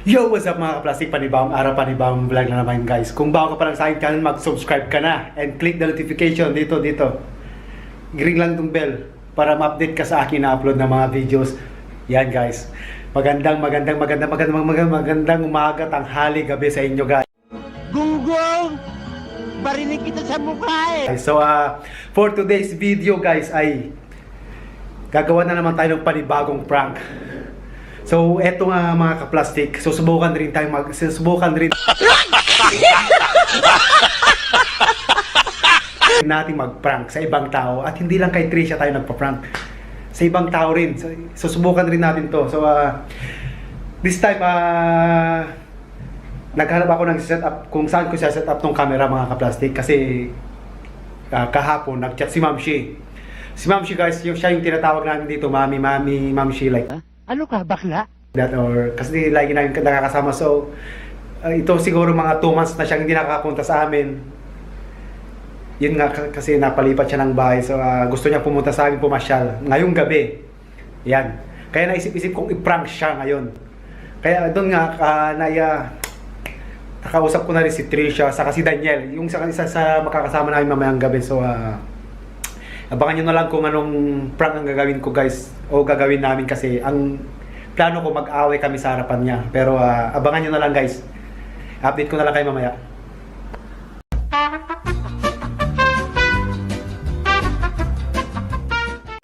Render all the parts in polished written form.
Yo, what's up mga ka-plastic? Panibawang araw, panibawang vlog na naman guys. Kung bago ka pa lang sa akin channel, mag-subscribe ka na and click the notification dito. Ring lang tong bell para ma-update ka sa akin na upload ng mga videos. Yan guys. Magandang umaga, tanghali, gabi sa inyo guys. Gunggong! Barinig kita sa mukha eh! So for today's video guys ay gagawa na naman tayo ng panibagong prank. So eto nga mga ka-plastic, susubukan rin natin mag-prank sa ibang tao at hindi lang kay Trisha tayo nagpa-prank. Sa ibang tao rin. So, susubukan rin natin to. So this time naghanap ako ng set up kung saan ko set up tong camera mga ka-plastic kasi kahapon nag-chat si Ma'am Shi. Si Ma'am Shi guys, siya yung tinatawag namin dito, Mami, Ma'am Shi like. Ano ka, bakla? That or kasi lagi namin nakakasama. So ito siguro mga 2 months na siyang hindi nakakapunta sa amin. Yun nga kasi napalipat siya ng bahay. So gusto niya pumunta sa amin, pumasyal ngayong gabi. Yan. Kaya naisip-isip kong i-prank siya ngayon. Kaya doon nga nakausap ko na rin si Trisha saka si Daniel, yung isa sa makakasama namin mamayang gabi. So abangan nyo na lang kung anong prank ang gagawin ko guys, o gagawin namin kasi ang plano ko mag-away kami sa harapan niya. Pero abangan nyo na lang guys. Update ko na lang kayo mamaya.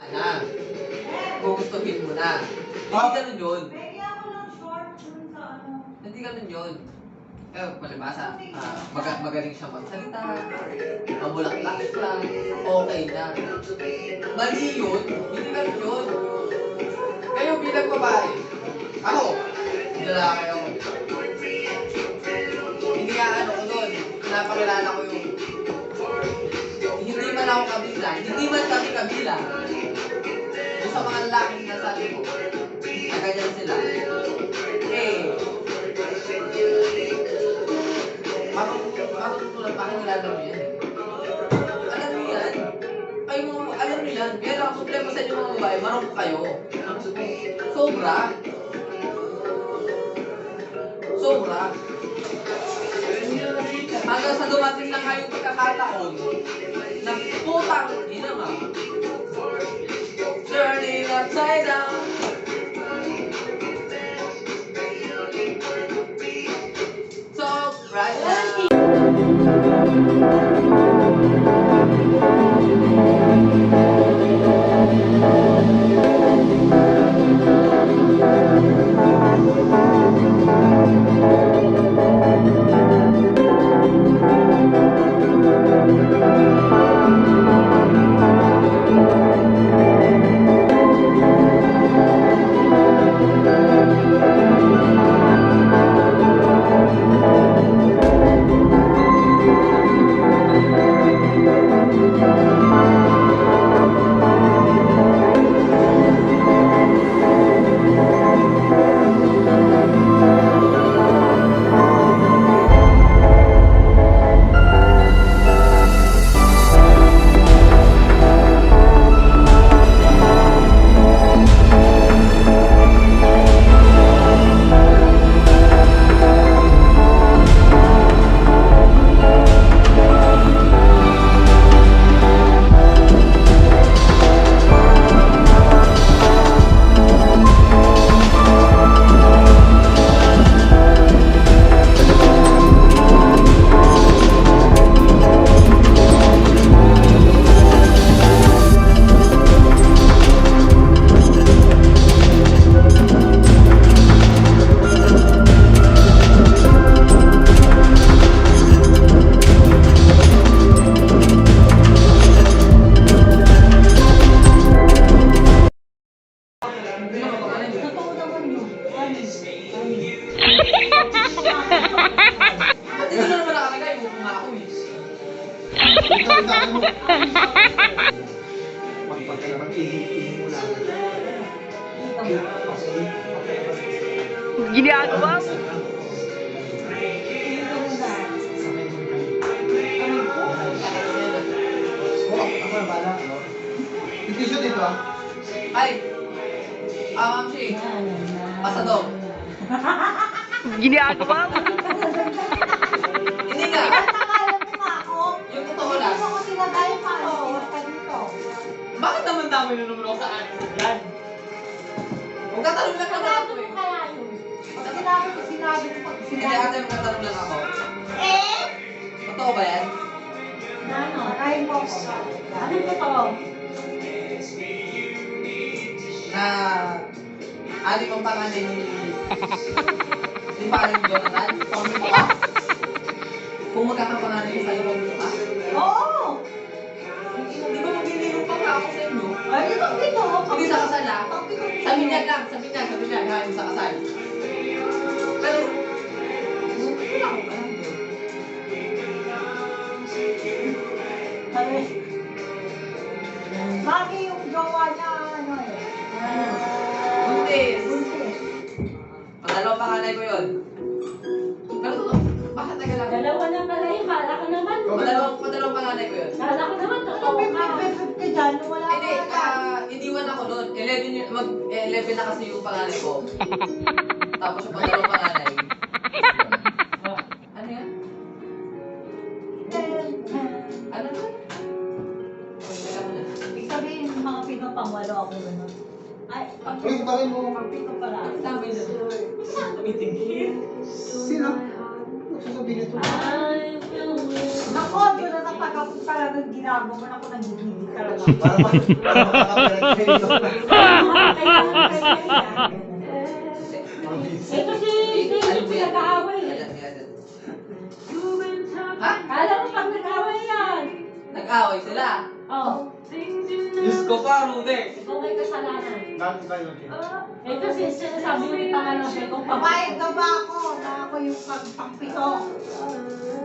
Ana, gugustuhin mo na. Hindi ganun yun. Hindi ganun yun. Palibasa, magaling siya magsalita, mabulaklak lang, okay na. Mali yun, hindi ganun yun. Kayo bilang babae, ako, lalaki ako. Hindi nga ano ko doon, napakilala ko yung hindi man ako kabila, hindi man kami kabila. Yung sa mga lalaking nasabi ko, na ganyan sila. Matutulad pa kung alam mo yan. Alam mo yan. Alam mo yan. Pero ang problema sa inyo mga babae, marunong kayo. Sobra. Hanggang sa dumating na kayong pagkakataon na putang ina nga. Turning upside down. So, right now. Dito na naman nakalagay, huwag nga ako eh. Ginagawa mo? Ay! Ma'am Shi, pasadong. Ginagawa mo. Hindi nga. Pinatakalan mo nga ako. Yung totoo lang. Hindi mo ko sinagay pa ako. Ka dito. Bakit naman dami na naman ako sa akin? Yan. Huwag tatanong lang naman ako Sinabi eh. mo kaya yun. Pag sinabi mo, sinabi mo. Pag Hindi sinabi ate, magtatanong lang ako. Eh? Totoo ba yan? Ano? Kain mo ko. Ano yung totoo? Na aling ang pangalan ni di ba aling Jonathan? Pamilya mo ka? Kung magkakapangalan niya sa'yo, pamilya ka? Oo! Di ba maglilino pa nga ako sa inyo? Ay, ito pito. Hindi sa kasal ah. Sa binyag lang, sa binyag, halim sa kasal. Pero, wala akong alam doon. Sabi, Mami yung gawa na ano eh. Buntis. Buntis. Pangalawang panganay ko yun. Pero totoo, bakit taga lang? Dalawa na pala yun. Kala ko naman. Pangalawang panganay ko yun. Kala ko naman Ano totoo ka. pipipipip ka dyan? Wala Hindi, ka na. iniwan ako doon. 11 na kasi yung panganay ko. Tapos yung pangalawang panganay. Ano yan? Ano to? Teka muna. Ibig sabihin, mga pito pangwalo ako gano'n. Ay, Uy, bakit mo? pang pito pala. Tama yun. Tumitingin. Sino? Sasabihin ito. I feel it. Nako, doon na napagapot talagang ginagawa mo. Ako nagigigil talaga. Para makakapirag Ito si Alam David mo yan. nag-aaway. Ayan, ayan. Ha? Kala ko pag nag-aaway yan. Nag-away sila. Oh, Diyos ko pa, Rude. ikaw may kasalanan. Bakit tayo? Ito si sinasabi mo yung pangalan ko kung Papayag ka ba ako na ako yung pagpangpito?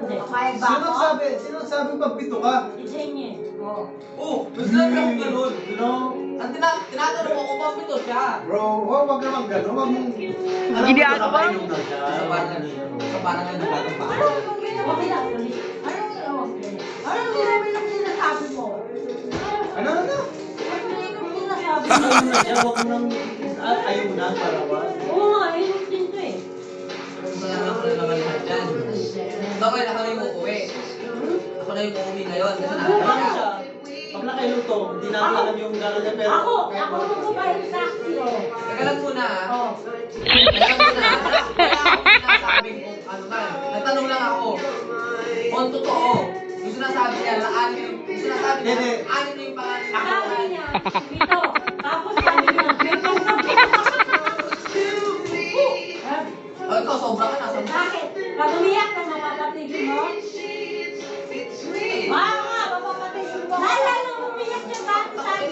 Papayag ba ako? Sino sabi pagpito ka? Si Jenny. Oo. Oh, mas lang ako ganun. No. Ang tinatanong ko kung pamito siya. Bro, wag naman gano'n. Wag mong... Ginagawa mo. Sa parang nagbagang pa. Ano yung ginawa? Okay lang, ulit. Anong ginawa? Anong ginawa yung sinasabi mo? Ano? Ano yung sinasabi mo? Ayaw mo na, parawan. Oo nga, ayun din to eh. Wala ko na naman lahat dyan. Bakit ako na yung uuwi? Ako na yung uuwi ngayon kasi nakakaya siya. Pag nakailuto, hindi namin alam yung gano'n niya, pero... Ako magbabayad sa akin. Teka lang muna ah. Oh. Teka lang muna. Wala akong sinasabing kung ano ka. Nagtanong lang ako. Kung totoo. Yung sinasabi niya na yung sinasabi niya, Hindi. anim na yung pangalan niya. Sabi niya, dito. Tapos sabi niya, may pangsabi. O ikaw, sobra ka na. Sobra. Bakit? Pag umiyak ka, mapapatigil mo? Wow nga, mapapatigil mo. Naalala mo umiyak niya dati sa akin.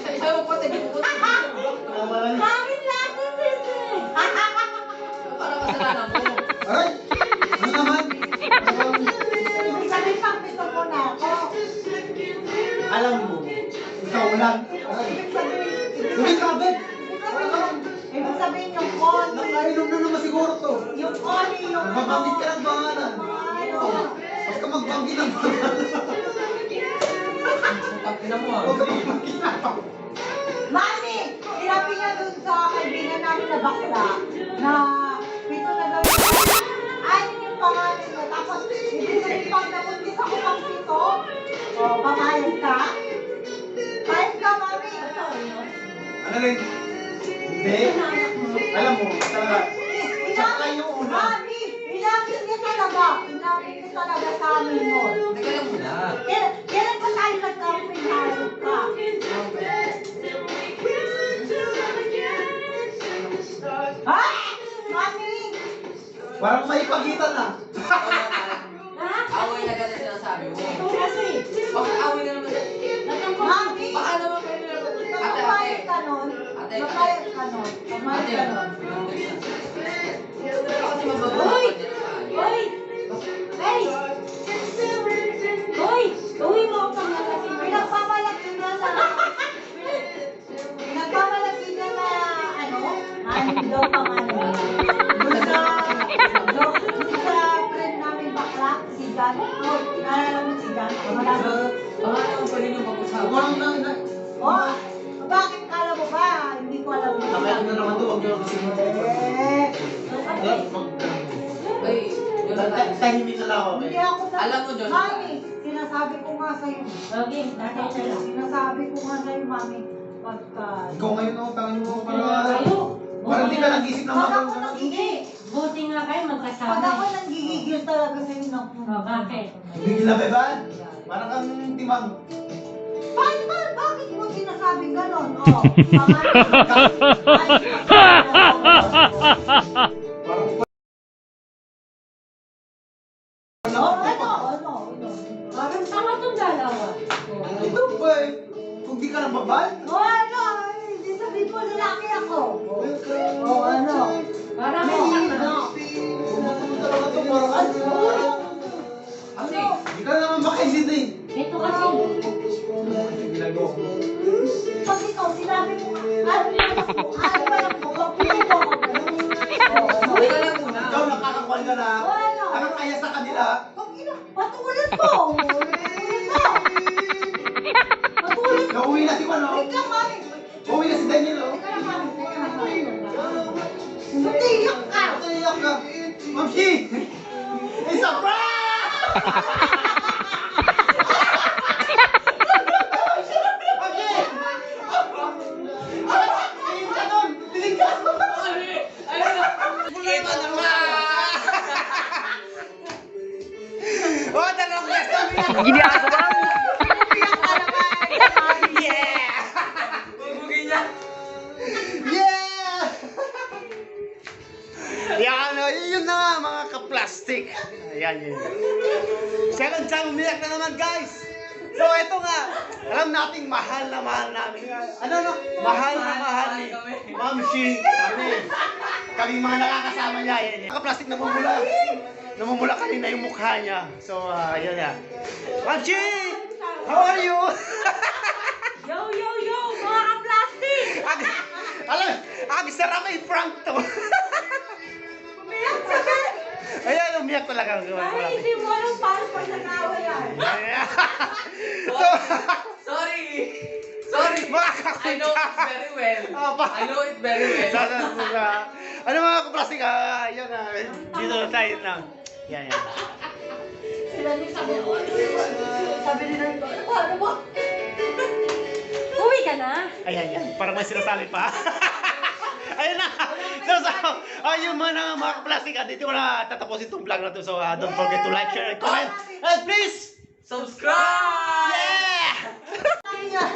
Isa yung pati, di ko Bakit natin sisi? para kasalanan mo. Ay! Ano naman? Ibig sabihin, pangpito mo na ako. Alam mo. Ikaw ulan. Ibig sabihin, Hindi ka, Ben! ibig sabihin yung con, Nakainom na naman siguro to. yung con, yung Magbangit ka ng pangalan. Ano? Huwag ka magbangit ng pangalan. Ina mo ah. Huwag ka magbangit ng pangalan. Mami, sinabi niya dun sa kaibigan namin na bakla na pito na daw ayun yung pangalan niya. Tapos, ibig sabihin pag nabuntis ako pang pito, o, pamayag ka? Payag ka, mami. Ano rin? Hindi. Alam mo, talaga. Sakay yung una. Mami, inapit niya talaga. Inapit niya talaga sa amin nun. Teka lang muna. Kailan pa tayo nagkapinayag ka? Ha? Mami! Parang may pagitan na. Away na ganun sinasabi mo. Ito kasi. Bakit away na naman? Mami! Baka naman kayo nila. Ate, ate. Papayag ka nun. Ate, Papayag ka nun. Papayag ka nun. Pero kasi mababawa Hoy! niya na tayo. Hoy! Hey! Hoy! Uwi mo ang pangalasing. Pinagpamalaki niya na... Pinagpamalaki niya na... Ano? Ano daw pangalan? Doon sa friend namin bakla, si Jan. Oh, naalala mo si Jan? Baka naman pa rin yung pag-usapan. Walang na. Oh, bakit kala mo ba? Hindi ko alam. Nakailan na naman to, huwag nyo lang kasi mo. Eh, Mag Tahimik na lang ako. Hindi ako sa... Alam mo, Joshua. Mami, sinasabi ko nga sa'yo. Okay, tatay na lang. Sinasabi ko nga sa'yo, Mami. Pagka... Ikaw ngayon ako, tangin mo. Kayo. Parang di ka nag-isip ng Pag ako mga... Hindi. Buti nga kayo Pag magkasama. ako nanggigigil talaga sa'yo ng... Oh, bakit? Bigil na ba ba? Parang kang timang. Bakit mo sinasabing ganon? Oh, pangalan. Ano? Parang tama itong dalawa. Ito ba eh? Kung di ka nang babal? Hindi sabihin mo lalaki ako. Ano? Parang May ano? Talaga to, parang Kasi, Di ka naman makaisindi. Ito kasi. Ginagawa ko. Pag ikaw sinabi mo, ano ba lang po, pagpili mo ako. teka lang muna. Ikaw nakakakuan ka na. Wala. Nakakaya sa kanila. Patulan mo! Patulan mo! Nauwi na si Mano. Wait lang, Mami. Uuwi na si Daniel, oh. Teka lang, Mami. Teka lang, Mami. Matiyak ka! Naiyak ka. Ma'am Shi! It's a prank! Ma'am Shi! Tingin ka doon! Tingin ka! Ayun na. Ito naman. Oh, dalawang beses kami na! Ginagawa mo. Yeah! Bubugin niya. Yeah! Yan, oh, yun na nga mga ka-plastic. Ayan, yun. Second time umiyak na naman, guys. So, ito nga. Alam nating mahal na mahal namin. Ano? Mahal na mahal ni Ma'am Shi. Kaming mga nakakasama niya. Yan, yan. Ka-plastic namumula. Namumula kanina yung mukha niya. So, yun yan. Ma'am Shi! How are you? Yo, yo, yo! Mga ka-plastic! Alam, ang sarap may prank to. Umiyak ka ba? Ayan, umiyak talaga. Ay, hindi mo alam paano pag nag-away yan. Sorry. Sorry. I know it very well. I know it very well. Ano mga kaplastik? Yan na. Dito na tayo na. Yan, yan. Sila ni sabi nila ito, ano mo? Uwi ka na! Ayan, yan. Parang may sinasabi pa. Ayun na. So, ayun mga kaplastik. Dito ko na tatapusin itong vlog na to. So, don't forget to like, share, and comment. And please! Subscribe! Yeah!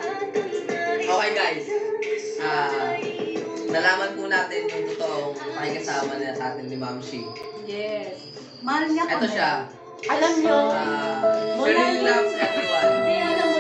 Okay guys. Nalaman po natin yung totoong pakikasama na sa atin ni Ma'am Shi. Yes. Mahal niya Ito siya. Alam nyo, She really loves everyone. hindi alam mo